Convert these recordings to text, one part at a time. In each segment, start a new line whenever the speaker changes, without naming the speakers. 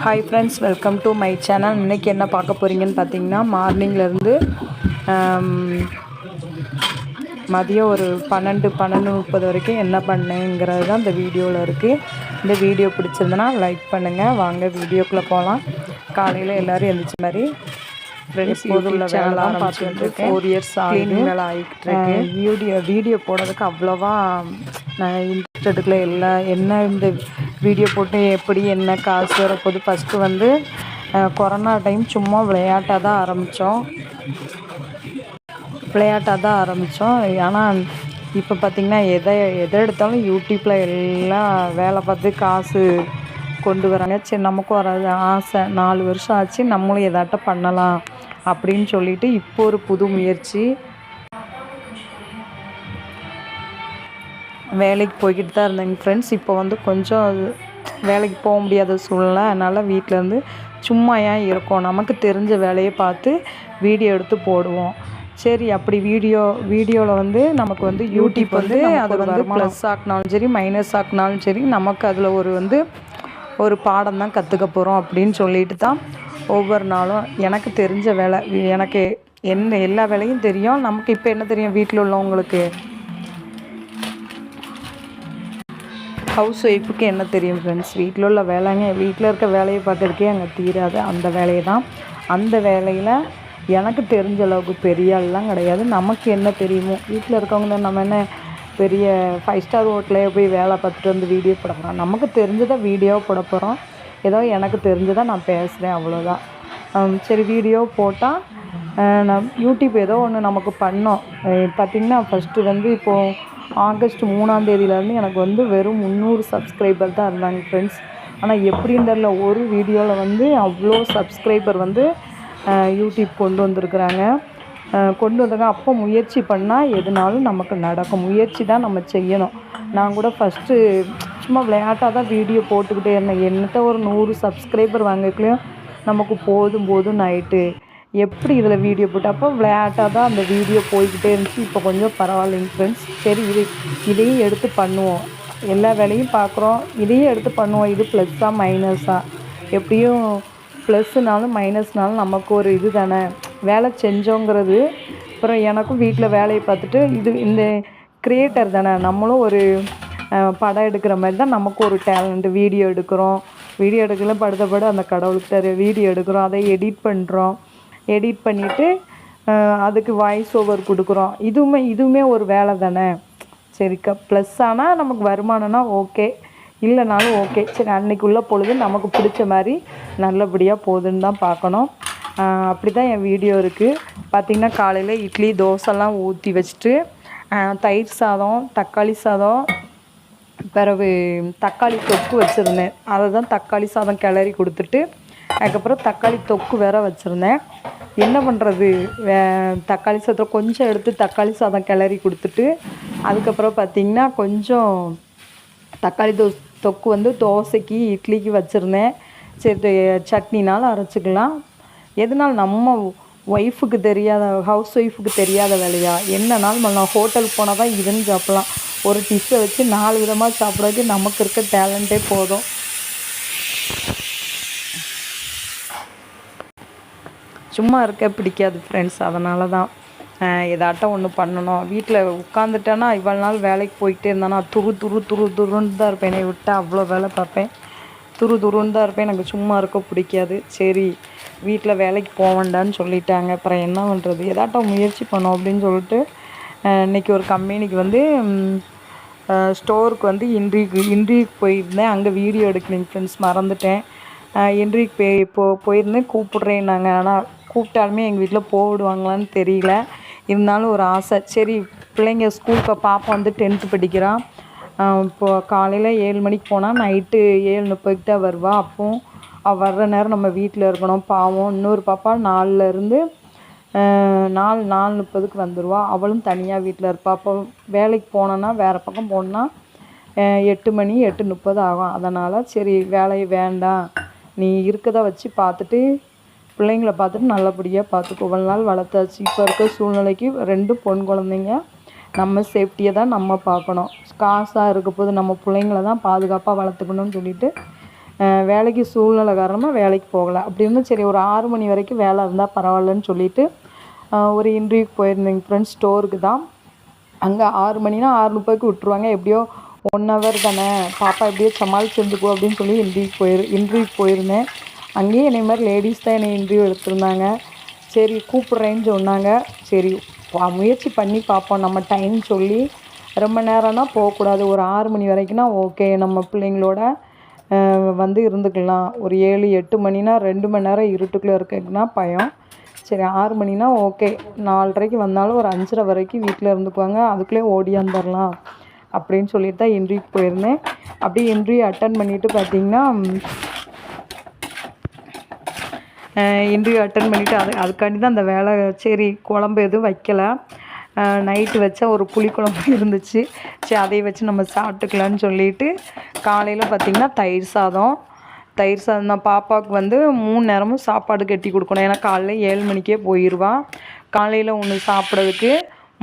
Hi friends, welcome to my channel. இன்றைக்கி என்ன பார்க்க போகிறீங்கன்னு பார்த்தீங்கன்னா, மார்னிங்லேருந்து மதியம் ஒரு 12:30 வரைக்கும் என்ன பண்ணேங்கிறது தான் இந்த வீடியோவில் இருக்குது. இந்த வீடியோ பிடிச்சிருந்தனா லைக் பண்ணுங்கள். வாங்க வீடியோக்குள்ளே போகலாம். காலையில் எல்லோரும் எழுந்திரிச்ச மாதிரி ஃப்ரெண்ட்ஸ் போதுள்ள வேலை தான் பார்த்துட்டு 4 இயர்ஸ் க்ளீனிங் வேலை ஆகிட்டு இருக்கு. வீடியோ போடுறதுக்கு அவ்வளோவா நான் இன்ட்ரெஸ்ட் எடுக்கல. என்ன இந்த வீடியோ போட்டு எப்படி என்ன காசு வரப்போது. ஃபஸ்ட்டு வந்து கொரோனா டைம் சும்மா விளையாட்டாக தான் ஆரம்பித்தோம். ஆனால் இப்போ பார்த்திங்கன்னா எதை எடுத்தாலும் யூடியூப்பில் எல்லாம் வேலை பார்த்து காசு கொண்டு வராங்க. சரி, நமக்கும் வராது ஆசை. 4 வருஷம் ஆச்சு, நம்மளும் எதாட்டம் பண்ணலாம் அப்படின்னு சொல்லிட்டு இப்போ ஒரு புது முயற்சி. வேலைக்கு போய்கிட்டு தான் இருந்தேங்க ஃப்ரெண்ட்ஸ். இப்போ வந்து கொஞ்சம் வேலைக்கு போக முடியாத சூழ்நிலை. அதனால் வீட்டிலேருந்து சும்மா ஏன் இருக்கோம், நமக்கு தெரிஞ்ச வேலையை பார்த்து வீடியோ எடுத்து போடுவோம். சரி, அப்படி வீடியோவில் வந்து நமக்கு வந்து யூடியூப் வந்து அதை வந்து ப்ளஸ் ஆக்கினாலும் சரி மைனஸ் ஆக்கினாலும் சரி, நமக்கு அதில் ஒரு பாடம் தான் கற்றுக்க போகிறோம் அப்படின்னு சொல்லிட்டு தான் ஒவ்வொரு நாளும் எனக்கு தெரிஞ்ச வேலை, எனக்கு எல்லா வேலையும் தெரியும். நமக்கு இப்போ என்ன தெரியும், வீட்டில் உள்ளவங்களுக்கு ஹவுஸ் ஒய்ஃபுக்கு என்ன தெரியும் ஃப்ரெண்ட்ஸ், வீட்டில் உள்ள வேலைங்க, வீட்டில் இருக்க வேலையை பார்க்குறதுக்கே அங்கே தீராது. அந்த வேலையை தான், அந்த வேலையில் எனக்கு தெரிஞ்ச அளவுக்கு பெரிய ஆள்லாம் கிடையாது. நமக்கு என்ன தெரியுமோ, வீட்டில் இருக்கவங்க நம்ம என்ன பெரிய 5 ஸ்டார் ஹோட்டலே போய் வேலை பார்த்துட்டு வந்து வீடியோ போட போகிறோம். நமக்கு தெரிஞ்சதை வீடியோ போட போகிறோம். ஏதோ எனக்கு தெரிஞ்சதை நான் பேசுகிறேன், அவ்வளோதான். சரி, வீடியோ போட்டால் நான் யூடியூப் ஏதோ ஒன்று நமக்கு பண்ணோம். பார்த்திங்கன்னா ஃபஸ்ட்டு வந்து இப்போது ஆகஸ்ட் 3ஆம் தேதியிலேருந்து எனக்கு வந்து வெறும் 300 சப்ஸ்கிரைபர் தான் இருந்தாங்க ஃப்ரெண்ட்ஸ். ஆனால் எப்படின்னு தெரியல, ஒரு வீடியோவில் வந்து அவ்வளோ சப்ஸ்கிரைபர் வந்து யூடியூப் கொண்டு வந்திருக்கிறாங்க. அப்போ முயற்சி பண்ணால் எதுனாலும் நமக்கு நடக்கும். முயற்சி தான் நம்ம செய்யணும். நான் கூட ஃபஸ்ட்டு சும்மா விளையாட்டாக தான் வீடியோ போட்டுக்கிட்டே இருந்தேன். என்னட்ட ஒரு 100 சப்ஸ்கிரைபர் வாங்கக்குள்ளேயும் நமக்கு போதும் ஆயிட்டு. எப்படி இதில் வீடியோ போட்டு அப்போ விளையாட்டாக தான் அந்த வீடியோ போய்கிட்டே இருந்துச்சு. இப்போ கொஞ்சம் பரவாயில்லைங்க ஃப்ரெண்ட்ஸ். சரி, இதையும் எடுத்து பண்ணுவோம். எல்லா வேலையும் பார்க்குறோம், இதையும் எடுத்து பண்ணுவோம். இது ப்ளஸ்ஸா மைனஸா, எப்படியும் ப்ளஸ்ஸுனாலும் மைனஸ்னாலும் நமக்கு ஒரு இது தானே, வேலை செஞ்சோங்கிறது. அப்புறம் எனக்கும் வீட்டில் வேலையை பார்த்துட்டு இந்த க்ரியேட்டர் தானே, நம்மளும் ஒரு படம் எடுக்கிற மாதிரி தான் நமக்கு ஒரு டேலண்ட்டு. வீடியோ எடுக்கல படுத்தப்பட அந்த கடவுளுக்கு தர வீடியோ எடுக்கிறோம், அதை எடிட் பண்ணிவிட்டு அதுக்கு வாய்ஸ் ஓவர் கொடுக்குறோம். இதுவுமே ஒரு வேலை தானே. சரிக்கா, ப்ளஸ் ஆனால் நமக்கு வருமானம்னா ஓகே, இல்லைனாலும் ஓகே. சரி, அன்றைக்குள்ள பொழுது நமக்கு பிடிச்ச மாதிரி நல்லபடியாக போகுதுன்னு தான் பார்க்கணும். அப்படி தான் என் வீடியோ இருக்குது. பார்த்திங்கன்னா காலையில் இட்லி தோசைலாம் ஊற்றி வச்சுட்டு தயிர் சாதம், தக்காளி சாதம், பிறகு தக்காளி தொக்கு வச்சுருந்தேன். அதை தான் தக்காளி சாதம் கிளறி கொடுத்துட்டு அதுக்கப்புறம் தக்காளி தொக்கு வேற வச்சுருந்தேன். என்ன பண்ணுறது, தக்காளி சாதம் கொஞ்சம் எடுத்து தக்காளி சாதம் கிளறி கொடுத்துட்டு அதுக்கப்புறம் பார்த்திங்கன்னா கொஞ்சம் தக்காளி தொக்கு வந்து தோசைக்கு இட்லிக்கு வச்சுருந்தேன். சரி, சட்னினாலும் அரைச்சிக்கலாம். எதனால் நம்ம ஒய்ஃபுக்கு தெரியாத, ஹவுஸ் ஒய்ஃபுக்கு தெரியாத வேலையா, என்னன்னாலும் பண்ணலாம். ஹோட்டலுக்கு போனால் தான் இதுன்னு சாப்பிட்லாம். ஒரு டிஷ்ஷை வச்சு 4 விதமாக சாப்பிட்றதுக்கு நமக்கு இருக்க டேலண்ட்டே போதும். சும்மா இருக்க பிடிக்காது ஃப்ரெண்ட்ஸ். அதனால தான் ஏதாட்டம் ஒன்று பண்ணணும். வீட்டில் உட்காந்துட்டேன்னா இவ்வளோ நாள் வேலைக்கு போய்கிட்டே இருந்தானா துருன்னு தான் இருப்பேன். என்னை விட்டால் அவ்வளோ வேலை பார்ப்பேன், துருன்னு தான் இருப்பேன். எனக்கு சும்மா இருக்க பிடிக்காது. சரி, வீட்டில் வேலைக்கு போக வேண்டான்னு சொல்லிட்டாங்க. அப்புறம் என்ன பண்ணுறது, ஏதாட்டம் முயற்சி பண்ணோம் அப்படின்னு சொல்லிட்டு இன்றைக்கி ஒரு கம்பெனிக்கு வந்து ஸ்டோருக்கு வந்து இன்ட்ரிவ்யூக்கு போயிருந்தேன். அங்கே வீடியோ எடுக்கலைங்க ஃப்ரெண்ட்ஸ், மறந்துட்டேன். இன்ட்ரிவ்யூக்கு போயிருந்தேன். கூப்பிட்றேன்னாங்க. ஆனால் கூப்பிட்டாலுமே எங்கள் வீட்டில் போடுவாங்களான்னு தெரியல. இருந்தாலும் ஒரு ஆசை. சரி, பிள்ளைங்க ஸ்கூலுக்கு பாப்பா வந்து 10th படிக்கிறான். இப்போது காலையில் 7 மணிக்கு போனால் நைட்டு 7:30 தான் வருவா. அப்போது வர்ற நேரம் நம்ம வீட்டில் இருக்கணும். பாவம், இன்னொரு பாப்பா 4லேருந்து 4:30 வந்துடுவா. அவளும் தனியாக வீட்டில் இருப்பாள். அப்போ வேலைக்கு போனோன்னா, வேறு பக்கம் போனோன்னா 8 மணி 8:30 ஆகும். அதனால் சரி, வேலையை வேண்டாம், நீ இருக்கதை வச்சு பார்த்துட்டு பிள்ளைங்களை பார்த்துட்டு நல்லபடியாக பார்த்துக்கோ. இவ்வளோ நாள் வளர்த்தாச்சு. இப்போ இருக்க சூழ்நிலைக்கு 2 பொண் குழந்தைங்க. நம்ம சேஃப்டியை தான் நம்ம பார்க்கணும். காசாக இருக்க போது நம்ம பிள்ளைங்கள தான் பாதுகாப்பாக வளர்த்துக்கணும்னு சொல்லிட்டு வேலைக்கு சூழ்நிலை காரணமாக வேலைக்கு போகலை. அப்படி இருந்தும் சரி ஒரு 6 மணி வரைக்கும் வேலை இருந்தால் பரவாயில்லன்னு சொல்லிவிட்டு ஒரு இன்டர்வியூக்கு போயிருந்தேங்க ஃப்ரெண்ட்ஸ். ஸ்டோருக்கு தான். அங்கே 6 மணினா 6:30க்கு விட்ருவாங்க. எப்படியோ 1 ஹவர் தானே, பாப்பா எப்படியோ சமாளிச்சு இருந்துக்கோ அப்படின்னு சொல்லி இன்டர்வியூக்கு போயிருந்தேன். அங்கேயும் என்னை மாதிரி லேடிஸ் தான் என்னை இன்டர்வியூ எடுத்திருந்தாங்க. சரி கூப்பிட்றேன்னு சொன்னாங்க. சரி முயற்சி பண்ணி பார்ப்போம். நம்ம டைம் சொல்லி ரொம்ப நேரம்னா போகக்கூடாது. ஒரு 6 மணி வரைக்கும்னா ஓகே, நம்ம பிள்ளைங்களோட வந்து இருந்துக்கலாம். ஒரு 7, 8 மணினா 2 மணி நேரம் இருட்டுக்குள்ளே இருக்குன்னா பயம். சரி 6 மணினா ஓகே, 4:30க்கு வந்தாலும் ஒரு 5:30 வரைக்கும் வீட்டில் இருந்துக்குவாங்க, அதுக்குள்ளே ஓடியாந்துடலாம் அப்படின்னு சொல்லிட்டு தான் இன்டர்வியூக்கு போயிருந்தேன். அப்படியே இன்டர்வியூ அட்டன் பண்ணிவிட்டு பார்த்திங்கன்னா அதுக்காண்டி தான் அந்த வேலை. சரி குழம்பு எதுவும் வைக்கலை, நைட்டு வச்ச ஒரு புளிக்குழம்பு இருந்துச்சு. சரி அதை வச்சு நம்ம சாப்பிட்டுக்கலான்னு சொல்லிட்டு காலையில் பார்த்திங்கன்னா தயிர் சாதம் தான். பாப்பாவுக்கு வந்து 3 நேரமும் சாப்பாடு கட்டி கொடுக்கணும். ஏன்னா காலைல 7 மணிக்கே போயிடுவா. காலையில் ஒன்று சாப்பிட்றதுக்கு,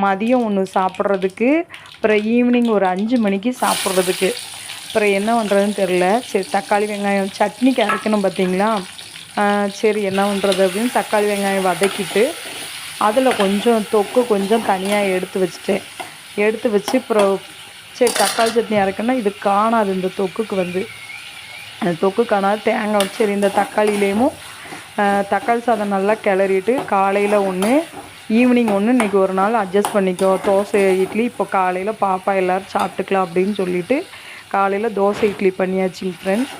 மதியம் ஒன்று சாப்பிட்றதுக்கு, அப்புறம் ஈவினிங் ஒரு 5 மணிக்கு சாப்பிட்றதுக்கு. அப்புறம் என்ன பண்ணுறதுன்னு தெரில. சரி தக்காளி வெங்காயம் சட்னிக்கு அரைக்கணும் பார்த்திங்களா. சரி என்ன பண்ணுறது அப்படின்னு தக்காளி வெங்காயம் வதக்கிட்டு அதில் கொஞ்சம் தொக்கு கொஞ்சம் தனியாக எடுத்து வச்சு அப்புறம் சரி தக்காளி சட்னி அரைக்கணும்னா இது காணாது. இந்த தொக்குக்கு வந்து அந்த தொக்கு காணாது. தேங்காய் சரி இந்த தக்காளியிலேயும் தக்காளி சாதம் நல்லா கிளறிட்டு காலையில் ஒன்று, ஈவினிங் ஒன்று, இன்றைக்கி ஒரு நாள் அட்ஜஸ்ட் பண்ணிக்கோ. தோசை இட்லி இப்போ காலையில் பாப்பா எல்லோரும் சாப்பிட்டுக்கலாம் அப்படின்னு சொல்லிவிட்டு காலையில் தோசை இட்லி பண்ணியாச்சுங்க ஃப்ரெண்ட்ஸ்.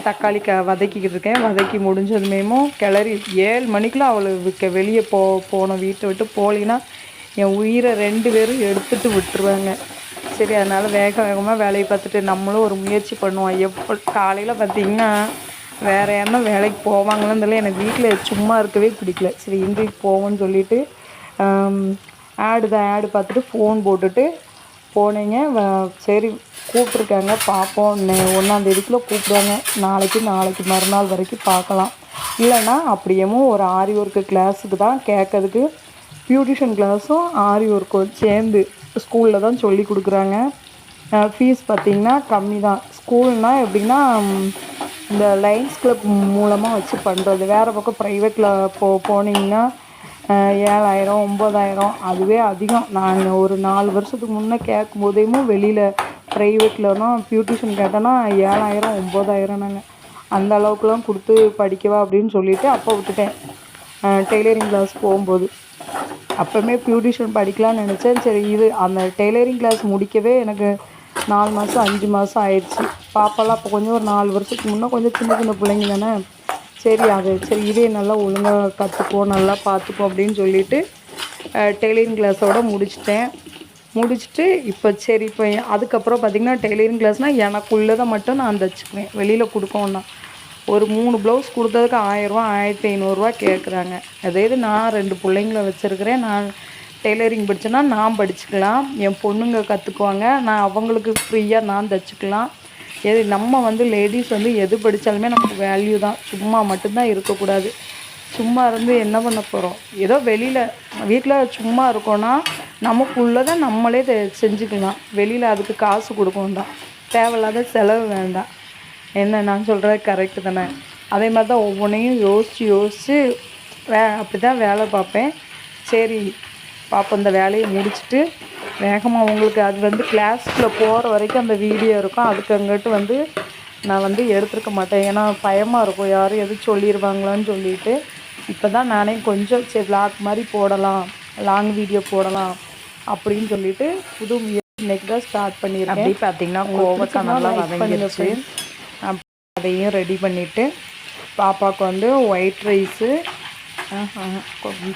தக்காளி வதக்கிக்கிட்டு இருக்கேன். வதக்கி முடிஞ்சதுமேமும் கிளறி 7 மணிக்கெலாம் அவளுக்கு வெளியே போனோம். வீட்டை விட்டு போகலின்னா என் உயிரை 2 பேரும் எடுத்துகிட்டு விட்டுருவாங்க. சரி அதனால் வேகமாக வேலையை பார்த்துட்டு நம்மளும் ஒரு முயற்சி பண்ணுவோம். காலையில் பார்த்திங்கன்னா வேறு யாருன்னா வேலைக்கு போவாங்களான்னு தெரியல, எனக்கு வீட்டில் சும்மா இருக்கவே பிடிக்கல. சரி இன்றைக்கு போவோன்னு சொல்லிவிட்டு ஆடு பார்த்துட்டு ஃபோன் போட்டுட்டு போனேங்க. சரி கூப்பிட்ருக்காங்க பார்ப்போம், 1ஆந்தேதிக்குள்ளே கூப்பிடுவாங்க. நாளைக்கு மறுநாள் வரைக்கும் பார்க்கலாம். இல்லைன்னா அப்படியேவும் ஒரு ஆரி ஒர்க்கு கிளாஸுக்கு தான் கேட்கறதுக்கு, பியூட்டிஷன் கிளாஸும் ஆரி ஒர்க்கும் சேர்ந்து ஸ்கூலில் தான் சொல்லி கொடுக்குறாங்க. ஃபீஸ் பார்த்திங்கன்னா கம்மி தான். ஸ்கூல்னால் எப்படின்னா இந்த லைன்ஸ் கிளப் மூலமாக வச்சு பண்ணுறது. வேறு பக்கம் ப்ரைவேட்டில் போனீங்கன்னா 7,000 9,000 அதுவே அதிகம். நான் ஒரு 4 வருஷத்துக்கு முன்னே கேட்கும் போதேவும் வெளியில் ப்ரைவேட்லனா பியூட்டிஷன் கேட்டோன்னா 7,000 9,000 நாங்கள் அந்த அளவுக்குலாம் கொடுத்து படிக்கவா அப்படின்னு சொல்லிவிட்டு அப்போ விட்டுட்டேன். டெய்லரிங் கிளாஸ் போகும்போது அப்போவுமே பியூட்டிஷன் படிக்கலான்னு நினச்சேன். சரி இது அந்த டெய்லரிங் கிளாஸ் முடிக்கவே எனக்கு 4 மாதம் 5 மாதம் ஆயிடுச்சு. பாப்பாலாம் அப்போ கொஞ்சம் ஒரு 4 வருஷத்துக்கு முன்னே கொஞ்சம் சின்ன பிள்ளைங்க தானே. சரி இதே நல்லா ஒழுங்காக கற்றுக்குவோம், நல்லா பார்த்துப்போம் அப்படின்னு சொல்லிவிட்டு டெய்லரிங் கிளாஸோடு முடிச்சுட்டு இப்போ அதுக்கப்புறம் பார்த்திங்கன்னா டெய்லரிங் கிளாஸ்னால் எனக்குள்ளதை மட்டும் நான் தைச்சிக்குவேன். வெளியில் கொடுக்கணுன்னா ஒரு 3 ப்ளவுஸ் கொடுத்ததுக்கு 1000 1500 கேட்குறாங்க. அதே இது நான் 2 பிள்ளைங்கள வச்சுருக்கிறேன். நான் டெய்லரிங் படித்தேன்னா நான் படிச்சுக்கலாம், என் பொண்ணுங்க கற்றுக்குவாங்க, நான் அவங்களுக்கு ஃப்ரீயாக நான் தைச்சிக்கலாம். நம்ம வந்து லேடிஸ் வந்து எது படித்தாலுமே நமக்கு வேல்யூ தான். சும்மா மட்டும்தான் இருக்கக்கூடாது. சும்மா இருந்து என்ன பண்ண போகிறோம்? ஏதோ வீட்டில் சும்மா இருக்கோன்னா நமக்குள்ளதை நம்மளே செஞ்சுக்கலாம். வெளியில் அதுக்கு காசு கொடுக்க வேண்டாம், தேவையில்லாத செலவு வேண்டாம். என்ன நான் சொல்கிறது கரெக்டு தானே? அதே மாதிரி தான் ஒவ்வொன்றையும் யோசித்து அப்படி தான் வேலை பார்ப்பேன். சரி பார்ப்போம், இந்த வேலையை முடிச்சுட்டு வேகமாக உங்களுக்கு அது வந்து கிளாஸுக்குள்ளே போகிற வரைக்கும் அந்த வீடியோ இருக்கும். அதுக்கு அங்கிட்டு நான் எடுத்துருக்க மாட்டேன். ஏன்னா பயமாக இருக்கும், யாரும் எதுவும் சொல்லிடுவாங்களான்னு சொல்லிட்டு இப்போ தான் நானே கொஞ்சம் சரி விளாக் மாதிரி போடலாம், லாங் வீடியோ போடலாம் அப்படின்னு சொல்லிட்டு புது இன்றைக்கி தான் ஸ்டார்ட் பண்ணியிருக்கேன். அப்படி பார்த்திங்கன்னா கோவக்காய் நல்லா வதங்கிடுச்சு. அதையும் ரெடி பண்ணிவிட்டு பாப்பாவுக்கு ஒயிட் ரைஸு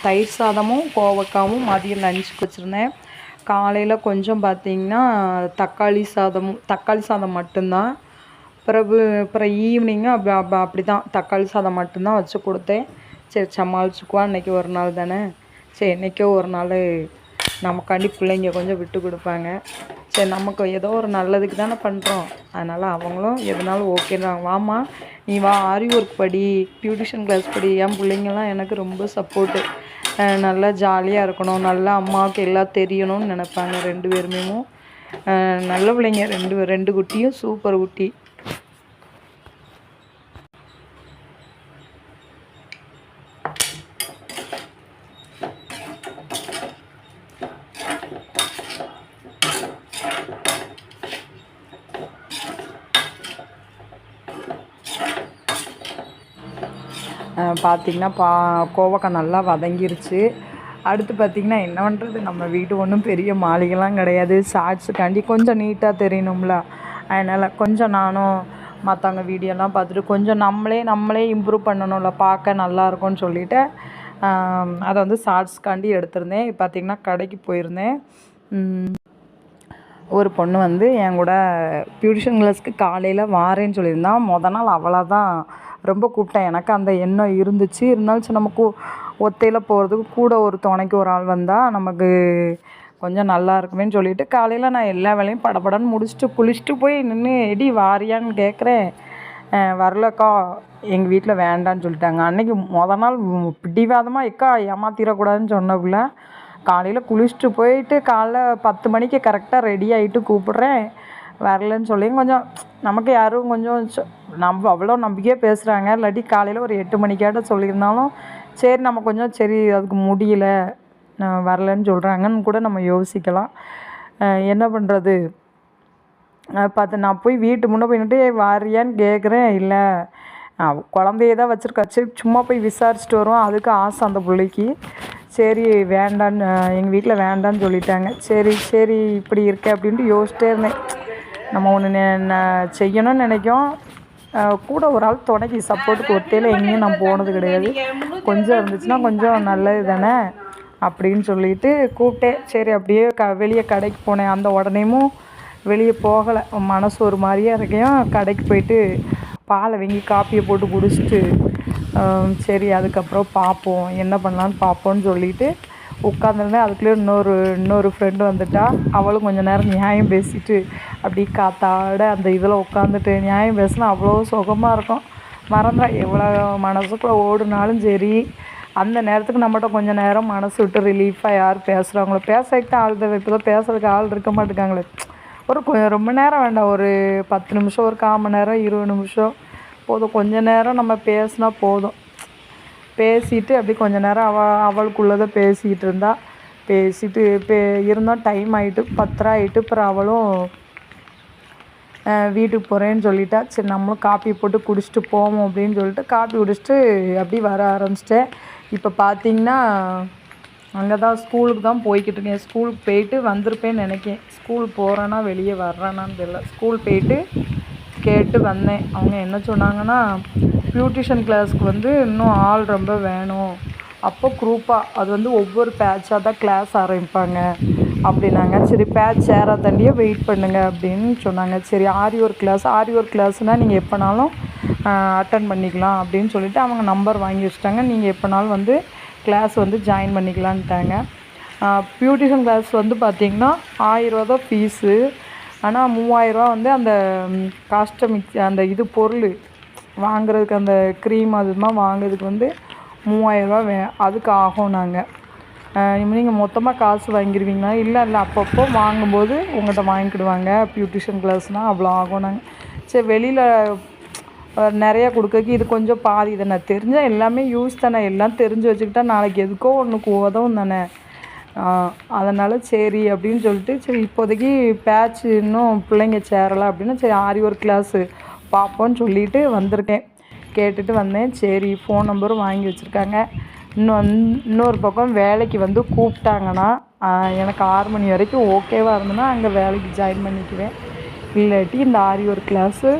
தயிர் சாதமும் கோவக்காவும் மதியம் லஞ்சுக்கு வச்சுருந்தேன். காலையில் கொஞ்சம் பார்த்திங்கன்னா தக்காளி சாதம் மட்டும்தான். அப்புறம் ஈவினிங்கு அப்படி தான் தக்காளி சாதம் மட்டும்தான் வச்சு கொடுத்தேன். சரி சமாளிச்சுக்குவா, இன்றைக்கி ஒரு நாள் தானே, சரி இன்றைக்கோ ஒரு நாள் நமக்காண்டி பிள்ளைங்க கொஞ்சம் விட்டு கொடுப்பாங்க. சரி நமக்கு ஏதோ ஒரு நல்லதுக்கு தானே பண்ணுறோம், அதனால் அவங்களும் எதுனாலும் ஓகேன்றாங்க. வாம்மா நீ வா, ஆரி ஒர்க் படி, பியூட்டிஷன் கிளாஸ் படி. என் பிள்ளைங்கள்லாம் எனக்கு ரொம்ப சப்போர்ட்டு. நல்லா ஜாலியாக இருக்கணும், நல்லா அம்மாவுக்கு எல்லாம் தெரியணும்னு நினைப்பாங்க 2 பேருமே. நல்ல பிள்ளைங்க, 2 குட்டியும் சூப்பர் குட்டி. பார்த்திங்கன்னா கோவக்காய் நல்லா வதங்கிருச்சு. அடுத்து பார்த்திங்கன்னா என்ன பண்ணுறது, நம்ம வீடு ஒன்றும் பெரிய மாளிகைலாம் கிடையாது. ஷார்ட்ஸுக்காண்டி கொஞ்சம் நீட்டாக தெரியணும்ல, அதனால் கொஞ்சம் நானும் மற்றவங்க வீடியோலாம் பார்த்துட்டு கொஞ்சம் நம்மளே இம்ப்ரூவ் பண்ணணும்ல, பார்க்க நல்லாயிருக்கும்னு சொல்லிவிட்டு அதை வந்து ஷார்ட்ஸ்க்காண்டி எடுத்திருந்தேன். பார்த்திங்கன்னா கடைக்கு போயிருந்தேன். ஒரு பொண்ணு வந்து என் கூட டியூஷன் கிளாஸ்க்கு காலையில் வாரேன்னு சொல்லியிருந்தான். நாள் அவளை தான் ரொம்ப கூப்பிட்டேன். எனக்கு அந்த எண்ணம் இருந்துச்சு. இருந்தாலும் சரி, நமக்கு ஒத்தையில் போகிறதுக்கு கூட ஒரு துணைக்கு ஒரு ஆள் வந்தால் நமக்கு கொஞ்சம் நல்லா இருக்குமேன்னு சொல்லிவிட்டு காலையில் நான் எல்லா வேலையும் படபடன்னு முடிச்சுட்டு குளிச்சுட்டு போய் நின்று எடி வாரியான்னு கேட்குறேன். வரலக்கா, எங்கள் வீட்டில் வேண்டான்னு சொல்லிட்டாங்க. அன்றைக்கி நாள் பிடிவாதமாக எக்கா ஏமாத்திடக்கூடாதுன்னு சொன்னக்குள்ள காலையில் குளிச்சுட்டு போயிட்டு காலைல 10 மணிக்கு கரெக்டாக ரெடி ஆகிட்டு கூப்பிட்றேன். வரலன்னு சொல்லி கொஞ்சம் நமக்கு யாரும் கொஞ்சம் நம்ம அவ்வளோ நம்பிக்கையாக பேசுகிறாங்க. இல்லாட்டி காலையில் ஒரு 8 மணிக்காட்ட சொல்லியிருந்தாலும் சரி, நம்ம கொஞ்சம் சரி அதுக்கு முடியல வரலன்னு சொல்கிறாங்கன்னு கூட நம்ம யோசிக்கலாம். என்ன பண்ணுறது, பார்த்து நான் போய் வீட்டு முன்னே போய் நின்னுட்டு வாரியான்னு கேட்குறேன். இல்லை, குழந்தைய தான் வச்சுருக்கா. சரி சும்மா போய் விசாரிச்சுட்டு வரோம், அதுக்கு ஆசை அந்த பிள்ளைக்கு. சரி வேண்டான்னு, எங்கள் வீட்டில் வேண்டான்னு சொல்லிட்டாங்க. சரி இப்படி இருக்கே அப்படின்ட்டு யோசிச்சிட்டே இருந்தேன். நம்ம ஒன்று செய்யணும்னு நினைக்கும், கூட ஒரு ஆள் துணைக்கு சப்போர்ட்டுக்கு ஒத்தையில் எங்கேயும் நான் போனது கிடையாது. கொஞ்சம் இருந்துச்சுன்னா கொஞ்சம் நல்லது தானே அப்படின்னு சொல்லிட்டு கூப்பிட்டேன். சரி அப்படியே வெளியே கடைக்கு போனேன். அந்த உடனேயும் வெளியே போகலை, மனசு ஒரு மாதிரியாக இருக்கையும் கடைக்கு போயிட்டு பாலை வாங்கி காப்பியை போட்டு குடிச்சிட்டு சரி அதுக்கப்புறம் பார்ப்போம் என்ன பண்ணலான்னு பார்ப்போன்னு சொல்லிவிட்டு உட்காந்துருந்தேன். அதுக்குள்ளே இன்னொரு ஃப்ரெண்டு வந்துட்டா. அவளும் கொஞ்சம் நேரம் நியாயம் பேசிட்டு அப்படி காத்தாட அந்த இதில் உட்காந்துட்டு நியாயம் பேசினா அவ்வளோ சுகமாக இருக்கும். மறந்தா எவ்வளோ மனசுக்குள்ளே ஓடுனாலும் சரி, அந்த நேரத்துக்கு நம்மகிட்ட கொஞ்சம் நேரம் மனசு விட்டு ரிலீஃபாக யார் பேசுகிறாங்களோ, பேசுறதுக்கு ஆள் தேவை. இப்போ தான் பேசுறதுக்கு ஆள் இருக்க மாட்டேங்காங்களே. ரொம்ப நேரம் வேண்டாம், ஒரு 10 நிமிஷம், ஒரு 1/4 மணி நேரம், 20 நிமிஷம் போதும். கொஞ்சம் நேரம் நம்ம பேசினா போதும். பேசிட்டு அப்படி கொஞ்சம் நேரம் அவளுக்குள்ளதை பேசிக்கிட்டு பேசிட்டு இருந்தோம். டைம் ஆகிட்டு 10:30 ஆகிட்டு. அப்புறம் அவளும் வீட்டுக்கு போகிறேன்னு சொல்லிட்டா. சரி நம்மளும் காப்பி போட்டு குடிச்சிட்டு போவோம் அப்படின்னு சொல்லிட்டு காப்பி குடிச்சிட்டு அப்படி வர ஆரம்பிச்சிட்டேன். இப்போ பார்த்திங்கன்னா அங்கே தான் ஸ்கூலுக்கு தான் போய்கிட்டு இருக்கேன். ஸ்கூலுக்கு போயிட்டு வந்திருப்பேன்னு நினைக்கிறேன். ஸ்கூல் போகிறேன்னா வெளியே வர்றேன்னான்னு தெரியல. ஸ்கூல் போயிட்டு கேட்டு வந்தேன். அவங்க என்ன சொன்னாங்கன்னா, பியூட்டிஷன் கிளாஸ்க்கு வந்து இன்னும் ஆள் ரொம்ப வேணும், அப்போ குரூப்பாக அது வந்து ஒவ்வொரு பேட்சாக தான் கிளாஸ் ஆரம்பிப்பாங்க அப்படின்னாங்க. சரி பேட்ச் சேரா தாண்டியே வெயிட் பண்ணுங்க அப்படின்னு சொன்னாங்க. சரி ஆரி ஒர்க் கிளாஸ்னால் நீங்கள் எப்போனாலும் அட்டன் பண்ணிக்கலாம் அப்படின்னு சொல்லிவிட்டு அவங்க நம்பர் வாங்கி வச்சுட்டாங்க. நீங்கள் எப்போனாலும் வந்து கிளாஸ் வந்து ஜாயின் பண்ணிக்கலான்ட்டாங்க. பியூட்டிஷன் கிளாஸ் வந்து பார்த்திங்கன்னா 1000 ரூபா தான் ஃபீஸு. ஆனால் 3000 வந்து அந்த காஸ்டமிக் அந்த இது பொருள் வாங்குறதுக்கு, அந்த க்ரீம் அதுமாக வாங்குறதுக்கு வந்து 3000 அதுக்கு ஆகும். நீங்கள் மொத்தமாக காசு வாங்கிடுவீங்களா? இல்லை அப்பப்போ வாங்கும்போது உங்கள்கிட்ட வாங்கிக்கிடுவாங்க. பியூட்டிஷன் கிளாஸ்னால் அவ்வளோ ஆகும். சரி வெளியில் நிறையா கொடுக்கறதுக்கு இது கொஞ்சம் பாதி தானே, தெரிஞ்சால் எல்லாமே யூஸ் தானே, எல்லாம் தெரிஞ்சு வச்சுக்கிட்டா நாளைக்கு எதுக்கோ ஒன்றுக்கு உதவும் தானே. அதனால் சரி அப்படின்னு சொல்லிட்டு சரி இப்போதைக்கு பேட்ச் இன்னும் பிள்ளைங்க சேரலை அப்படின்னா சரி ஆரி ஒர்க் கிளாஸு பார்ப்போன்னு சொல்லிவிட்டு வந்திருக்கேன். கேட்டுட்டு வந்தேன். சரி ஃபோன் நம்பரும் வாங்கி வச்சுருக்காங்க. இன்னொரு பக்கம் வேலைக்கு வந்து கூப்பிட்டாங்கன்னா எனக்கு 6 மணி வரைக்கும் ஓகேவாக இருந்ததுன்னா அங்கே வேலைக்கு ஜாயின் பண்ணிக்குவேன். இல்லாட்டி இந்த ஆரி ஒர்க் கிளாஸு